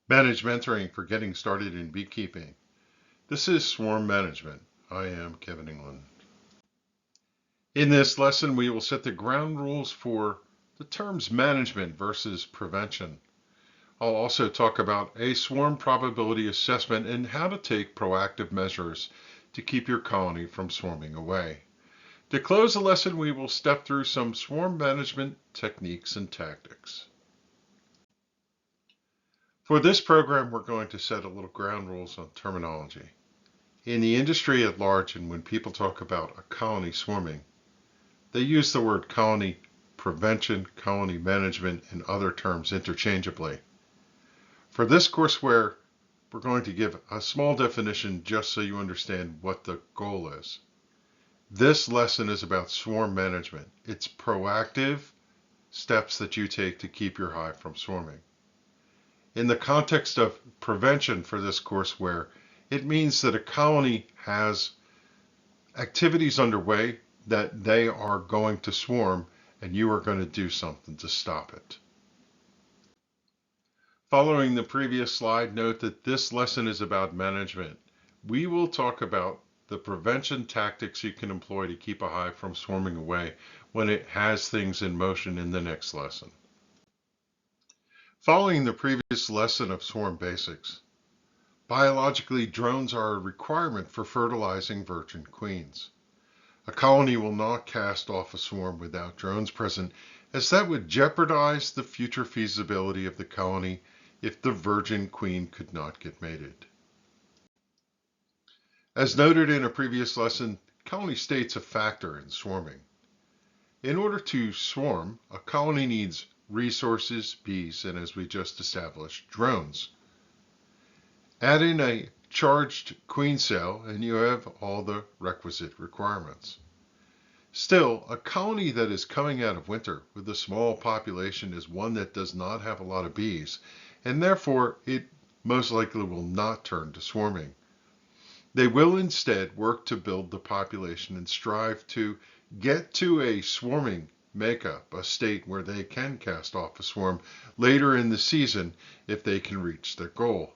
Manage mentoring for getting started in beekeeping. This is Swarm Management. I am Kevin England. In this lesson, we will set the ground rules for the terms management versus prevention. I'll also talk about a swarm probability assessment and how to take proactive measures to keep your colony from swarming away. To close the lesson, we will step through some swarm management techniques and tactics. For this program, we're going to set a little ground rules on terminology. In the industry at large, and when people talk about a colony swarming, they use the word colony prevention, colony management, and other terms interchangeably. For this courseware, we're going to give a small definition just so you understand what the goal is. This lesson is about swarm management. It's proactive steps that you take to keep your hive from swarming. In the context of prevention for this courseware, it means that a colony has activities underway that they are going to swarm and you are going to do something to stop it. Following the previous slide, note that this lesson is about management. We will talk about the prevention tactics you can employ to keep a hive from swarming away when it has things in motion in the next lesson. Following the previous lesson of swarm basics, biologically drones are a requirement for fertilizing virgin queens. A colony will not cast off a swarm without drones present, as that would jeopardize the future feasibility of the colony if the virgin queen could not get mated. As noted in a previous lesson, colony state's a factor in swarming. In order to swarm, a colony needs resources, bees, and as we just established, drones. Add in a charged queen cell and you have all the requisite requirements. Still, a colony that is coming out of winter with a small population is one that does not have a lot of bees, and therefore it most likely will not turn to swarming. They will instead work to build the population and strive to get to a swarming makeup, a state where they can cast off a swarm later in the season if they can reach their goal.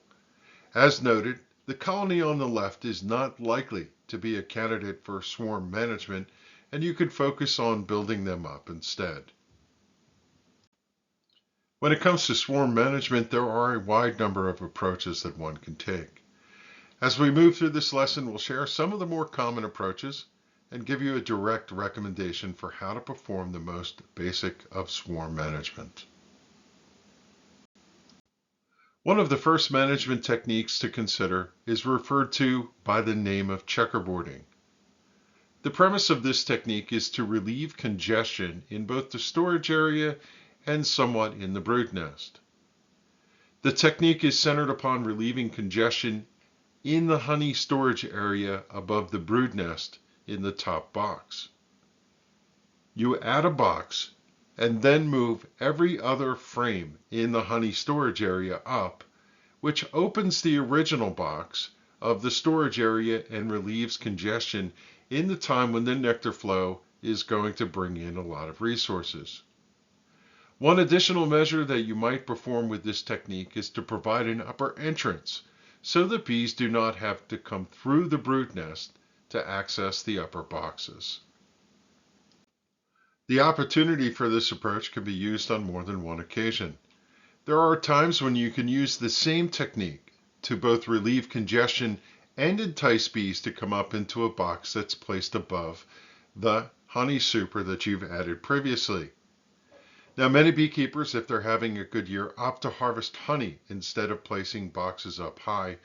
As noted, the colony on the left is not likely to be a candidate for swarm management, and you could focus on building them up instead. When it comes to swarm management, there are a wide number of approaches that one can take. As we move through this lesson, we'll share some of the more common approaches and give you a direct recommendation for how to perform the most basic of swarm management. One of the first management techniques to consider is referred to by the name of checkerboarding. The premise of this technique is to relieve congestion in both the storage area and somewhat in the brood nest. The technique is centered upon relieving congestion in the honey storage area above the brood nest in the top box. You add a box and then move every other frame in the honey storage area up, which opens the original box of the storage area and relieves congestion in the time when the nectar flow is going to bring in a lot of resources. One additional measure that you might perform with this technique is to provide an upper entrance so that bees do not have to come through the brood nest to access the upper boxes. The opportunity for this approach can be used on more than one occasion. There are times when you can use the same technique to both relieve congestion and entice bees to come up into a box that's placed above the honey super that you've added previously. Now, many beekeepers, if they're having a good year, opt to harvest honey instead of placing boxes up high.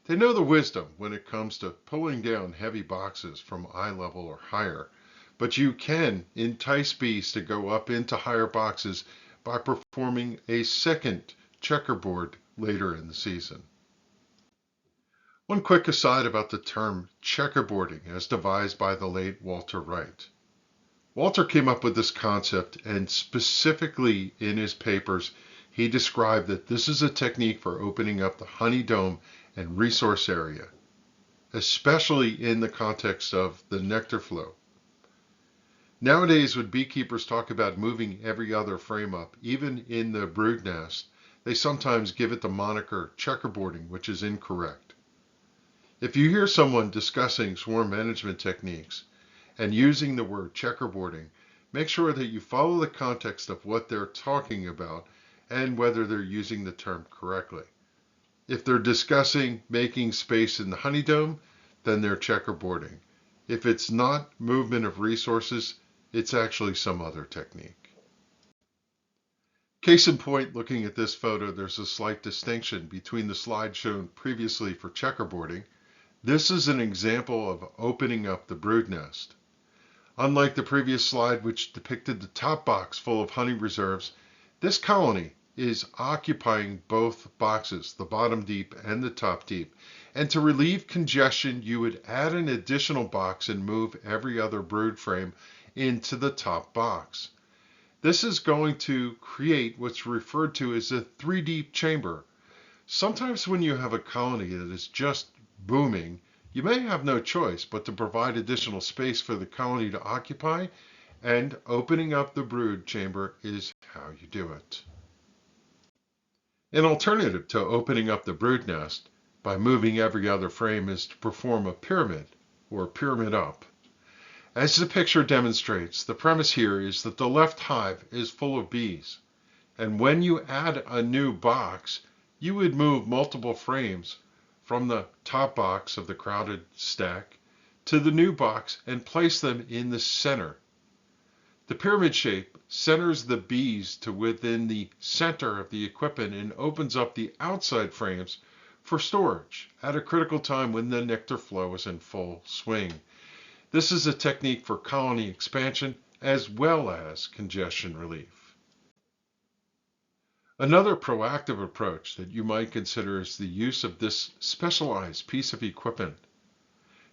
They know the wisdom when it comes to pulling down heavy boxes from eye level or higher, but you can entice bees to go up into higher boxes by performing a second checkerboard later in the season. One quick aside about the term checkerboarding as devised by the late Walter Wright. Walter came up with this concept, and specifically in his papers, he described that this is a technique for opening up the honey dome and resource area, especially in the context of the nectar flow. Nowadays, when beekeepers talk about moving every other frame up, even in the brood nest, They sometimes give it the moniker checkerboarding, which is incorrect. If you hear someone discussing swarm management techniques and using the word checkerboarding, make sure that you follow the context of what they're talking about and whether they're using the term correctly. If they're discussing making space in the honeydome, then they're checkerboarding. If it's not movement of resources, it's actually some other technique. Case in point, looking at this photo, there's a slight distinction between the slide shown previously for checkerboarding. This is an example of opening up the brood nest. Unlike the previous slide, which depicted the top box full of honey reserves, this colony is occupying both boxes, the bottom deep and the top deep. And to relieve congestion, you would add an additional box and move every other brood frame into the top box. This is going to create what's referred to as a 3-deep chamber. Sometimes when you have a colony that is just booming, you may have no choice but to provide additional space for the colony to occupy, and opening up the brood chamber is how you do it. An alternative to opening up the brood nest by moving every other frame is to perform a pyramid or pyramid up. As the picture demonstrates, the premise here is that the left hive is full of bees, and when you add a new box, you would move multiple frames from the top box of the crowded stack to the new box and place them in the center. The pyramid shape centers the bees to within the center of the equipment and opens up the outside frames for storage at a critical time when the nectar flow is in full swing. This is a technique for colony expansion as well as congestion relief. Another proactive approach that you might consider is the use of this specialized piece of equipment.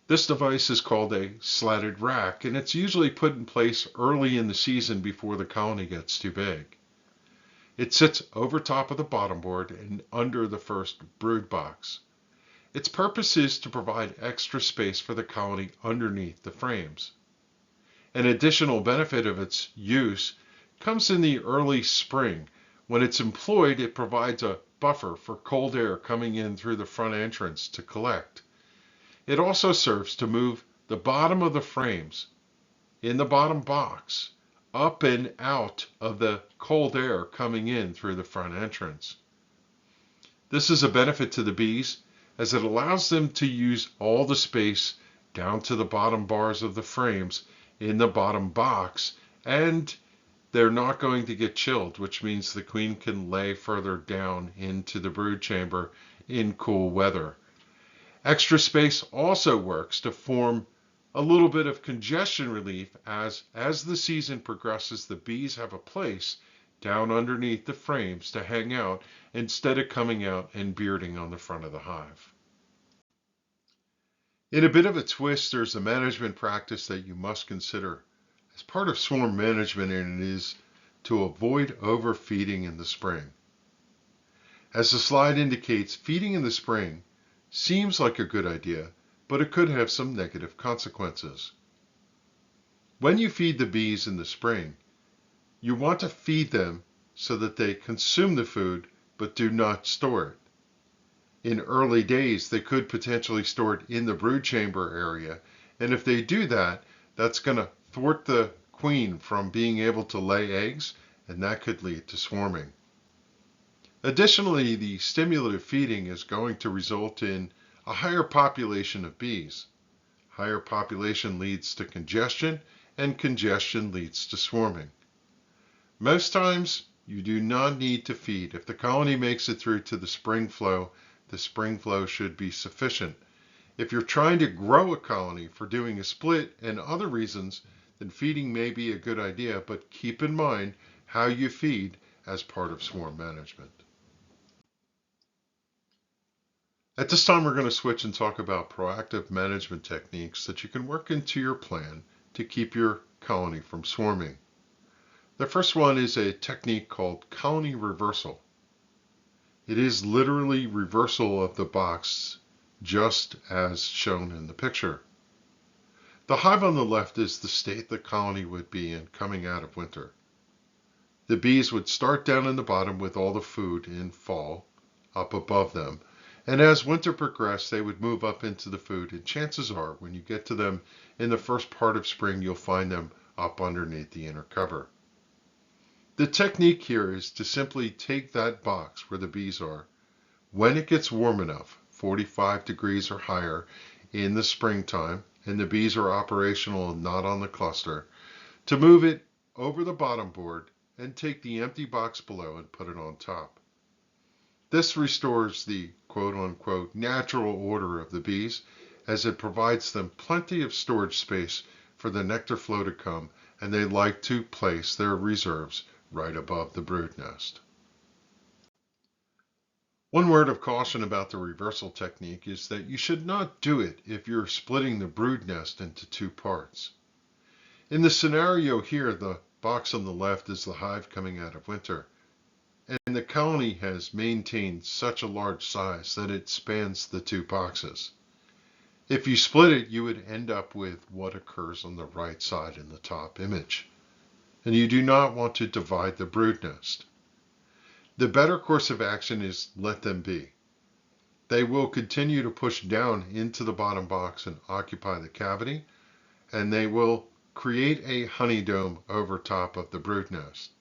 This device is called a slatted rack, and it's usually put in place early in the season before the colony gets too big. It sits over top of the bottom board and under the first brood box. Its purpose is to provide extra space for the colony underneath the frames. An additional benefit of its use comes in the early spring. When it's employed, it provides a buffer for cold air coming in through the front entrance to collect. It also serves to move the bottom of the frames in the bottom box up and out of the cold air coming in through the front entrance. This is a benefit to the bees as it allows them to use all the space down to the bottom bars of the frames in the bottom box, and they're not going to get chilled, which means the queen can lay further down into the brood chamber in cool weather. Extra space also works to form a little bit of congestion relief as the season progresses, the bees have a place down underneath the frames to hang out instead of coming out and bearding on the front of the hive. In a bit of a twist, there's a management practice that you must consider as part of swarm management, and it is to avoid overfeeding in the spring. As the slide indicates, feeding in the spring seems like a good idea, but it could have some negative consequences. When you feed the bees in the spring, you want to feed them so that they consume the food but do not store it. In early days, they could potentially store it in the brood chamber area, and if they do that, that's going to thwart the queen from being able to lay eggs, and that could lead to swarming. Additionally, the stimulative feeding is going to result in a higher population of bees. Higher population leads to congestion, and congestion leads to swarming. Most times, you do not need to feed. If the colony makes it through to the spring flow should be sufficient. If you're trying to grow a colony for doing a split and other reasons, then feeding may be a good idea, but keep in mind how you feed as part of swarm management. At this time, we're going to switch and talk about proactive management techniques that you can work into your plan to keep your colony from swarming. The first one is a technique called colony reversal. It is literally reversal of the box, just as shown in the picture. The hive on the left is the state the colony would be in coming out of winter. The bees would start down in the bottom with all the food in fall up above them. And as winter progressed, they would move up into the food. And chances are, when you get to them in the first part of spring, you'll find them up underneath the inner cover. The technique here is to simply take that box where the bees are. When it gets warm enough, 45 degrees or higher in the springtime, and the bees are operational and not on the cluster, to move it over the bottom board and take the empty box below and put it on top. This restores the quote-unquote natural order of the bees, as it provides them plenty of storage space for the nectar flow to come, and they like to place their reserves right above the brood nest. One word of caution about the reversal technique is that you should not do it if you're splitting the brood nest into two parts. In the scenario here, the box on the left is the hive coming out of winter, and the colony has maintained such a large size that it spans the two boxes. If you split it, you would end up with what occurs on the right side in the top image, and you do not want to divide the brood nest. The better course of action is let them be. They will continue to push down into the bottom box and occupy the cavity, and they will create a honey dome over top of the brood nest.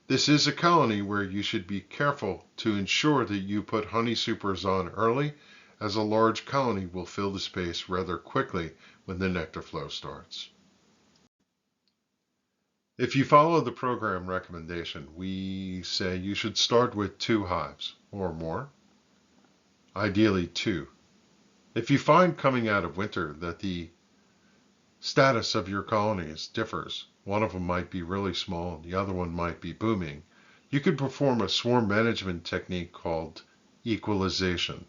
This is a colony where you should be careful to ensure that you put honey supers on early, as a large colony will fill the space rather quickly when the nectar flow starts. If you follow the program recommendation, we say you should start with 2 hives or more, ideally 2. If you find coming out of winter that the status of your colonies differs, one of them might be really small and the other one might be booming, you could perform a swarm management technique called equalization.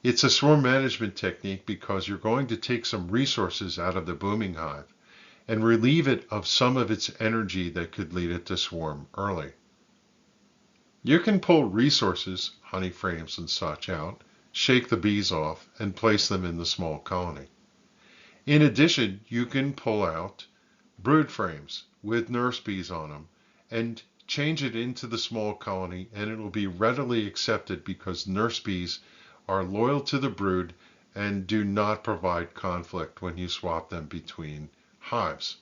It's a swarm management technique because you're going to take some resources out of the booming hive and relieve it of some of its energy that could lead it to swarm early. You can pull resources, honey frames and such, out, shake the bees off, and place them in the small colony. In addition, you can pull out brood frames with nurse bees on them and change it into the small colony, and it will be readily accepted because nurse bees are loyal to the brood and do not provide conflict when you swap them between hives.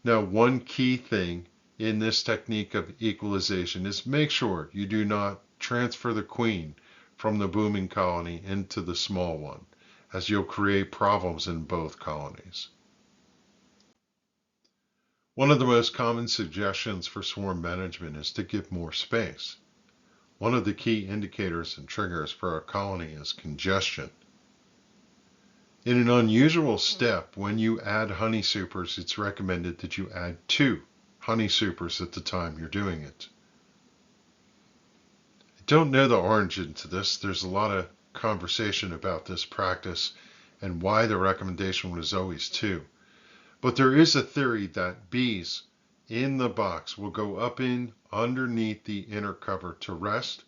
Now, one key thing in this technique of equalization is make sure you do not transfer the queen from the booming colony into the small one, as you'll create problems in both colonies. One of the most common suggestions for swarm management is to give more space. One of the key indicators and triggers for a colony is congestion. In an unusual step, when you add honey supers, it's recommended that you add 2 honey supers at the time you're doing it. I don't know the origin to this. There's a lot of conversation about this practice and why the recommendation was always 2. But there is a theory that bees in the box will go up in underneath the inner cover to rest,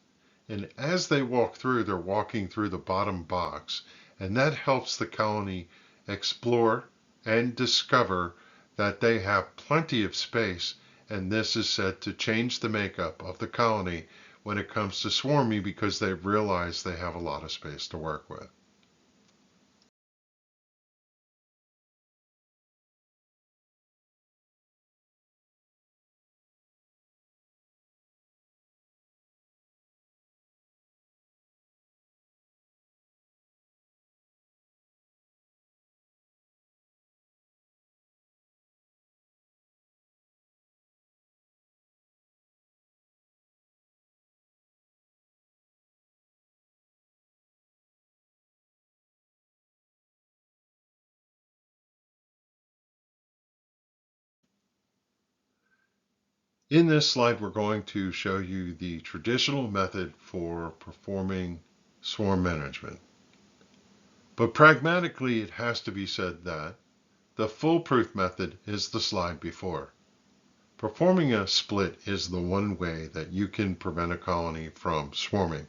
and as they walk through, they're walking through the bottom box, and that helps the colony explore and discover that they have plenty of space, and this is said to change the makeup of the colony when it comes to swarming because they realize they have a lot of space to work with. In this slide, we're going to show you the traditional method for performing swarm management. But pragmatically, it has to be said that the foolproof method is the slide before. Performing a split is the one way that you can prevent a colony from swarming.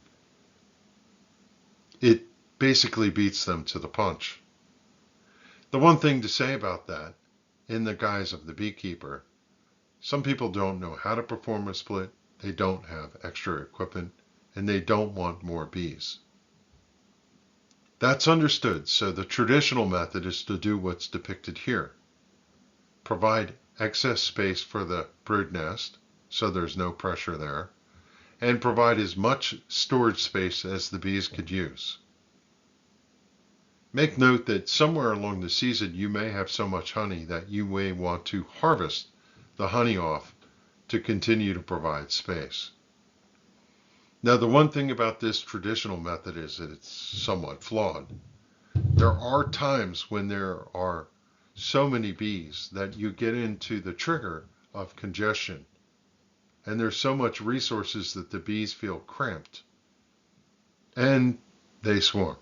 It basically beats them to the punch. The one thing to say about that, in the guise of the beekeeper, Some people don't know how to perform a split, they don't have extra equipment, and they don't want more bees. That's understood, so the traditional method is to do what's depicted here. Provide excess space for the brood nest, so there's no pressure there, and provide as much storage space as the bees could use. Make note that somewhere along the season you may have so much honey that you may want to harvest the honey off to continue to provide space. Now, the one thing about this traditional method is that it's somewhat flawed. There are times when there are so many bees that you get into the trigger of congestion, and there's so much resources that the bees feel cramped, and they swarm.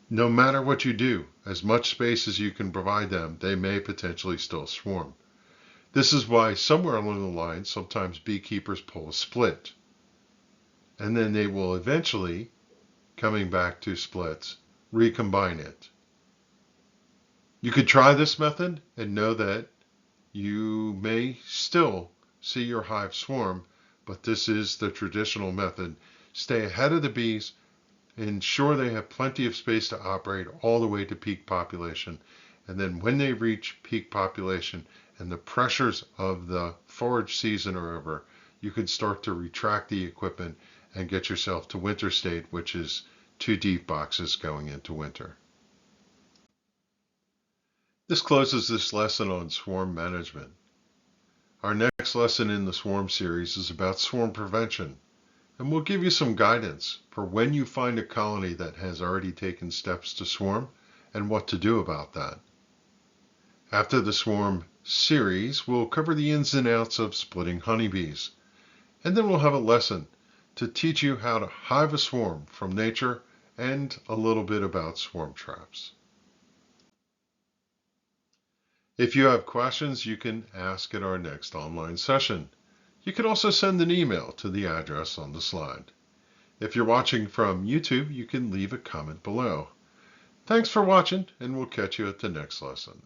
No matter what you do, as much space as you can provide them, they may potentially still swarm. This is why somewhere along the line, sometimes beekeepers pull a split, and then they will eventually, coming back to splits, recombine it. You could try this method and know that you may still see your hive swarm, but this is the traditional method. Stay ahead of the bees, ensure they have plenty of space to operate all the way to peak population, and then when they reach peak population and the pressures of the forage season are over, you can start to retract the equipment and get yourself to winter state, which is 2 deep boxes going into winter. This closes this lesson on swarm management. Our next lesson in the swarm series is about swarm prevention, and we'll give you some guidance for when you find a colony that has already taken steps to swarm and what to do about that. After the swarm series, we'll cover the ins and outs of splitting honeybees, and then we'll have a lesson to teach you how to hive a swarm from nature and a little bit about swarm traps. If you have questions, you can ask at our next online session. You can also send an email to the address on the slide. If you're watching from YouTube, you can leave a comment below. Thanks for watching, and we'll catch you at the next lesson.